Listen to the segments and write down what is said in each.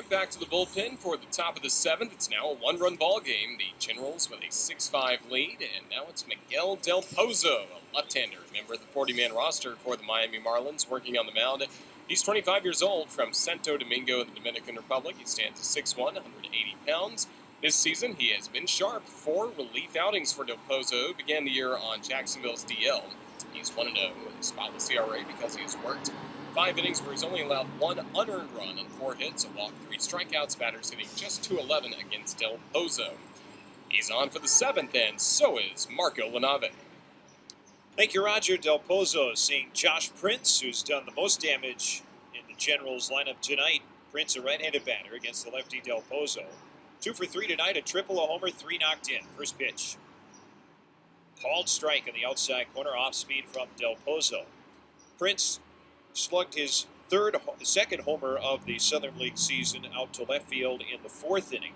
right back to the bullpen for the top of the seventh. It's now a one-run ball game. The Generals with a 6-5 lead, and now it's Miguel Del Pozo, a left-hander, member of the 40-man roster for the Miami Marlins, working on the mound. He's 25 years old, from Santo Domingo, the Dominican Republic. He stands at 6'1", 180 pounds. This season, he has been sharp. 4 relief outings for Del Pozo. Began the year on Jacksonville's DL. He's 1-0 with a spotless ERA because he has worked 5 innings where he's only allowed 1 unearned run and 4 hits, a walk, 3 strikeouts. Batters hitting just .211 against Del Pozo. He's on for the 7th, and so is Marco Lanave. Thank you, Roger. Del Pozo seeing Josh Prince, who's done the most damage in the Generals lineup tonight. Prince, a right-handed batter against the lefty Del Pozo. 2 for 3 tonight, a triple, a homer, 3 knocked in. First pitch. Called strike on the outside corner, off speed from Del Pozo. Prince slugged his second homer of the Southern League season out to left field in the 4th inning.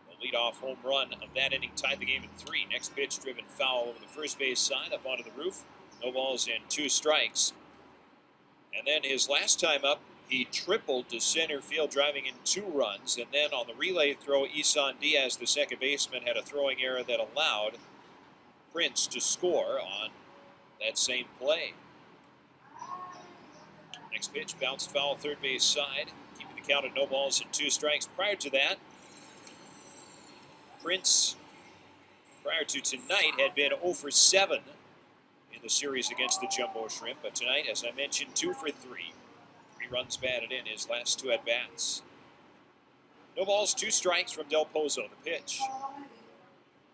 The leadoff home run of that inning tied the game at 3. Next pitch driven foul over the first base side up onto the roof. No balls and 2 strikes. And then his last time up, he tripled to center field, driving in 2 runs. And then on the relay throw, Isan Diaz, the second baseman, had a throwing error that allowed Prince to score on that same play. Next pitch, bounced foul, third base side, keeping the count at no balls and 2 strikes. Prior to that, Prince, prior to tonight, had been 0 for 7 in the series against the Jumbo Shrimp. But tonight, as I mentioned, 2 for 3. 3 runs batted in his last 2 at-bats. No balls, 2 strikes from Del Pozo. The pitch.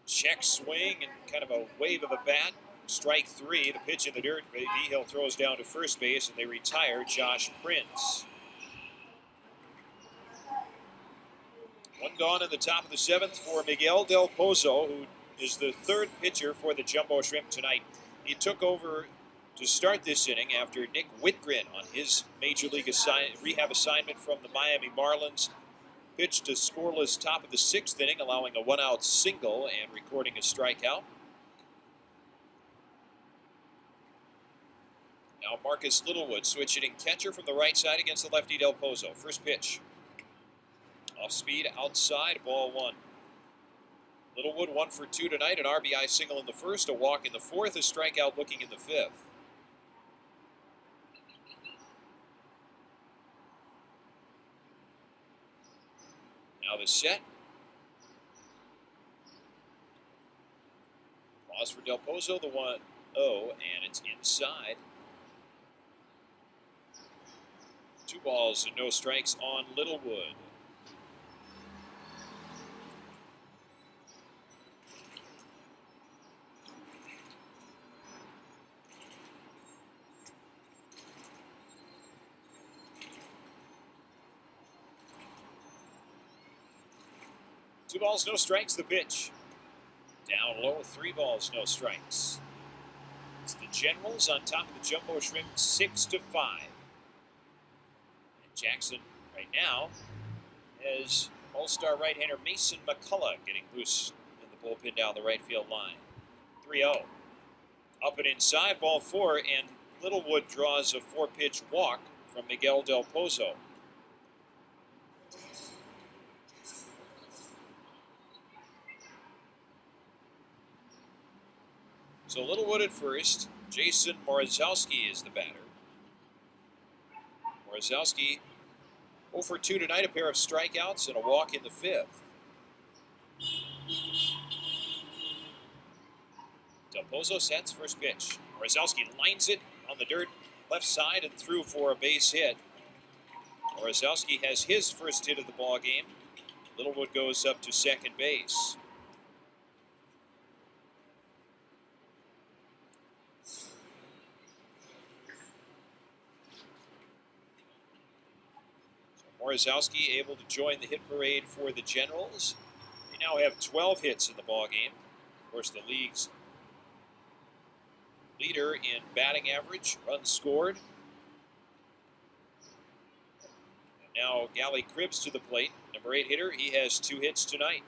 Check swing and kind of a wave of a bat. Strike 3, the pitch in the dirt. Vigil throws down to first base, and they retire Josh Prince. 1 gone in the top of the 7th for Miguel Del Pozo, who is the 3rd pitcher for the Jumbo Shrimp tonight. He took over to start this inning after Nick Whitgren on his Major League rehab assignment from the Miami Marlins. Pitched a scoreless top of the 6th inning, allowing a 1-out single and recording a strikeout. Now Marcus Littlewood switching catcher from the right side against the lefty Del Pozo. First pitch. Off speed, outside, ball 1. Littlewood 1 for 2 tonight, an RBI single in the 1st, a walk in the 4th, a strikeout looking in the 5th. Now the set. Pause for Del Pozo, the 1-0, and it's inside. 2 balls and no strikes on Littlewood. Two balls, no strikes, the pitch. Down low, 3 balls, no strikes. It's the Generals on top of the Jumbo Shrimp, 6-5. Jackson right now has all-star right-hander Mason McCullough getting loose in the bullpen down the right field line. 3-0. Up and inside, ball 4, and Littlewood draws a 4-pitch walk from Miguel Del Pozo. So Littlewood at first. Jason Morozowski is the batter. Morozowski 0 for 2 tonight, a pair of strikeouts and a walk in the 5th. Del Pozo sets first pitch. Morozowski lines it on the dirt left side and through for a base hit. Morozowski has his first hit of the ball game. Littlewood goes up to second base. Morozowski able to join the hit parade for the Generals. They now have 12 hits in the ballgame. Of course, the league's leader in batting average, runs scored. And now Gally Cribbs to the plate, number 8 hitter. He has 2 hits tonight.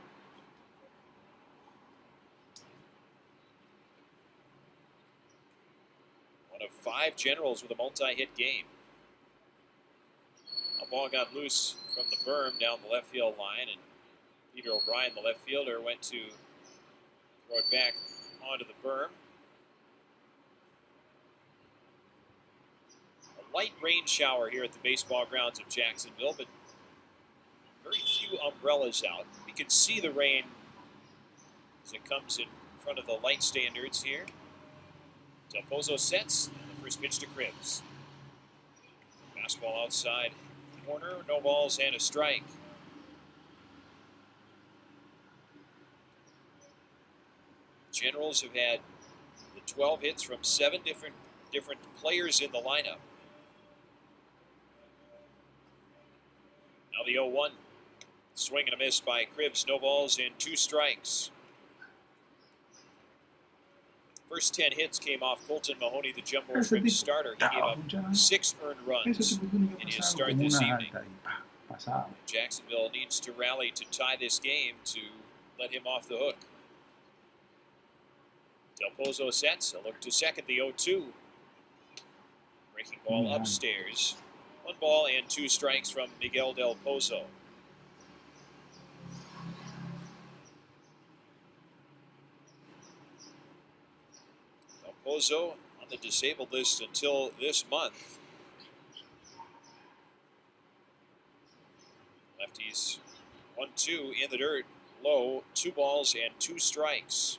One of 5 Generals with a multi-hit game. A ball got loose from the berm down the left field line, and Peter O'Brien, the left fielder, went to throw it back onto the berm. A light rain shower here at the baseball grounds of Jacksonville, but very few umbrellas out. You can see the rain as it comes in front of the light standards here. Del Pozo sets, and the first pitch to Cribbs. Fastball outside corner, no balls and a strike. Generals have had the 12 hits from 7 different players in the lineup. Now the 0-1. Swing and a miss by Cribbs. No balls and 2 strikes. First 10 hits came off Colton Mahoney, the jumbo shrimp starter. He gave up 6 earned runs in his start this evening. Jacksonville needs to rally to tie this game to let him off the hook. Del Pozo sets. A look to second, the 0-2. Breaking ball upstairs. 1 ball and 2 strikes from Miguel Del Pozo. Del Pozo on the disabled list until this month. Lefties 1-2 in the dirt. Low, 2 balls and 2 strikes.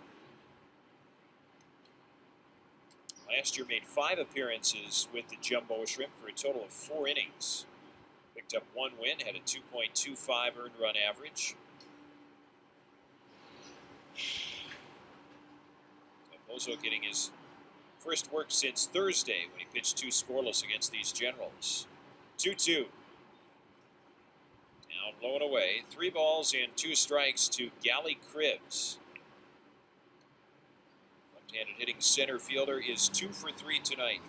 Last year made 5 appearances with the jumbo shrimp for a total of 4 innings. Picked up 1 win, had a 2.25 earned run average. Pozo getting his first work since Thursday when he pitched 2 scoreless against these Generals. 2-2. Now low and away. 3 balls and 2 strikes to Gally Cribbs. Left-handed hitting center fielder is 2 for 3 tonight.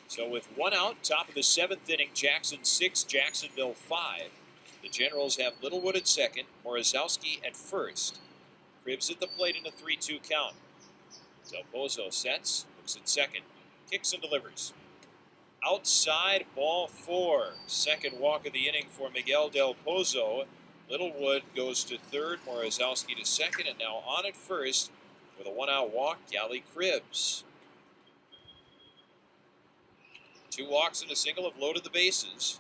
So with 1 out, top of the 7th inning, Jackson 6, Jacksonville 5. The Generals have Littlewood at second, Morozowski at first. Cribbs at the plate in a 3-2 count. Del Pozo sets, looks at second, kicks and delivers. Outside, ball 4. Second walk of the inning for Miguel Del Pozo. Littlewood goes to third, Morozowski to second, and now on at first with a 1-out walk, Gally Cribbs. 2 walks and a single have loaded the bases.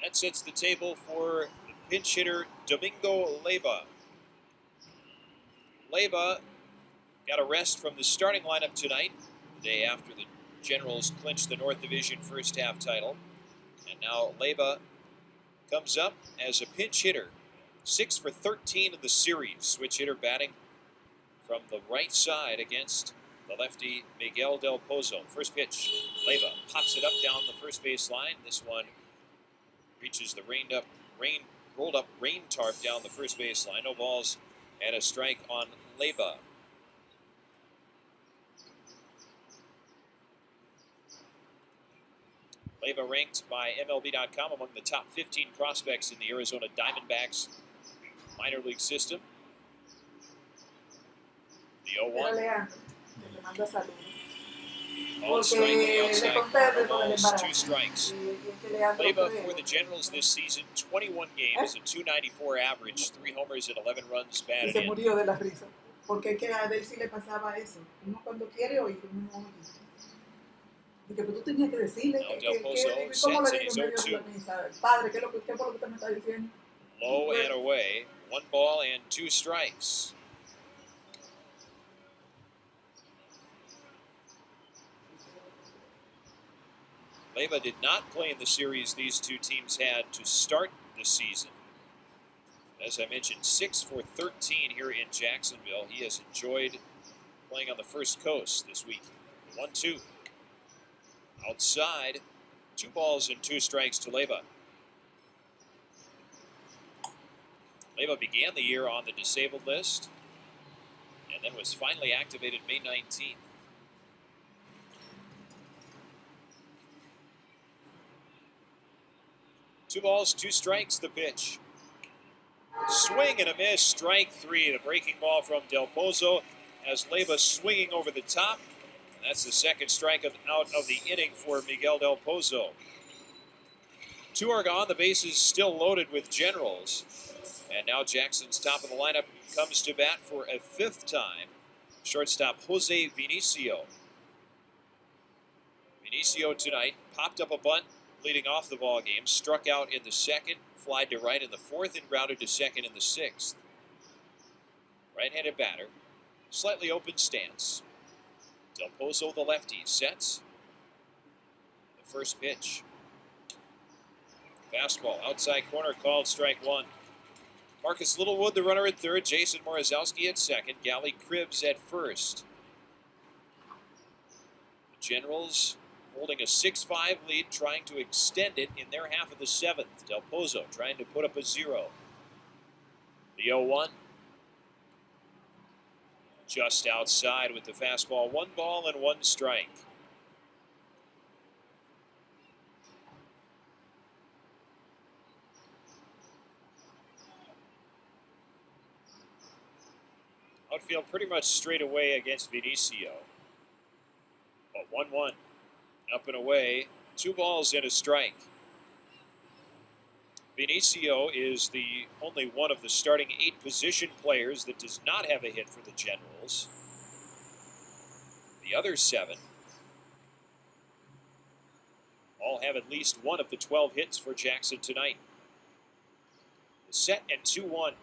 That sets the table for the pinch hitter Domingo Leyba. Leyba got a rest from the starting lineup tonight, the day after the Generals clinched the North Division first half title. And now Leyba comes up as a pinch hitter. 6 for 13 in the series. Switch hitter batting from the right side against the lefty Miguel Del Pozo. First pitch, Leyba pops it up down the first base line. This one reaches the rolled up rain tarp down the first base line. No balls and a strike on Leyba. Leyba ranked by MLB.com among the top 15 prospects in the Arizona Diamondbacks minor league system. The 0-1. All swing, the outside, balls, 2 strikes. Leyba for the Generals this season, 21 games, a .294 average, 3 homers and 11 runs batted in. Porque es que a Adel sí le pasaba eso. Uno cuando quiere oír, uno no oye. Y que tú tenías que decirle ¿cómo le digo medio de la misa? Padre, ¿qué fue lo que usted me está diciendo? Low and away, 1 ball and 2 strikes. Leyba did not play in the series these 2 teams had to start the season. As I mentioned, 6 for 13 here in Jacksonville. He has enjoyed playing on the first coast this week. 1-2. Outside, 2 balls and 2 strikes to Leyba. Leyba began the year on the disabled list and then was finally activated May 19th. Two balls, 2 strikes, the pitch. Swing and a miss, strike 3. The breaking ball from Del Pozo has Leyba swinging over the top. And that's the second strikeout out of the inning for Miguel Del Pozo. 2 are gone. The base is still loaded with Generals. And now Jackson's top of the lineup comes to bat for a 5th time. Shortstop Jose Vinicio. Vinicio tonight popped up a bunt leading off the ball game, struck out in the 2nd, flied to right in the 4th, and grounded to 2nd in the 6th. Right-handed batter, slightly open stance. Del Pozo, the lefty, sets. The first pitch. Fastball, outside corner, called strike 1. Marcus Littlewood, the runner at 3rd. Jason Morozowski at 2nd. Gally Cribbs at 1st. The Generals holding a 6-5 lead, trying to extend it in their half of the 7th. Del Pozo trying to put up a 0. The 0-1. Just outside with the fastball. 1 ball and 1 strike. Outfield pretty much straight away against Vinicio. But 1-1. Up and away. 2 balls and a strike. Vinicio is the only one of the starting 8 position players that does not have a hit for the Generals. The other 7 all have at least one of the 12 hits for Jackson tonight. The set and 2-1.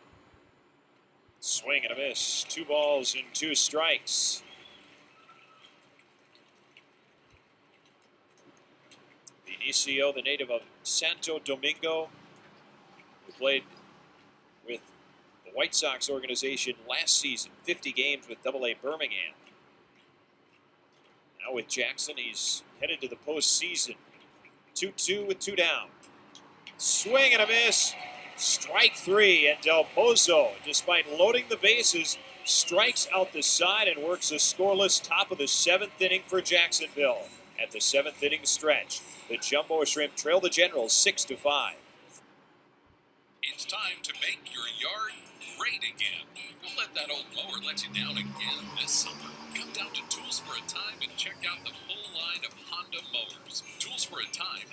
Swing and a miss. 2 balls and 2 strikes. Vinicio, the native of Santo Domingo, who played with the White Sox organization last season, 50 games with AA Birmingham. Now with Jackson, he's headed to the postseason. 2-2 with 2 down. Swing and a miss. Strike 3, and Del Pozo, despite loading the bases, strikes out the side and works a scoreless top of the 7th inning for Jacksonville. At the 7th inning stretch, the Jumbo Shrimp trail the Generals 6-5. It's time to make your yard great again. Don't let that old mower let you down again this summer. Come down to Tools for a Time and check out the full line of Honda mowers. Tools for a Time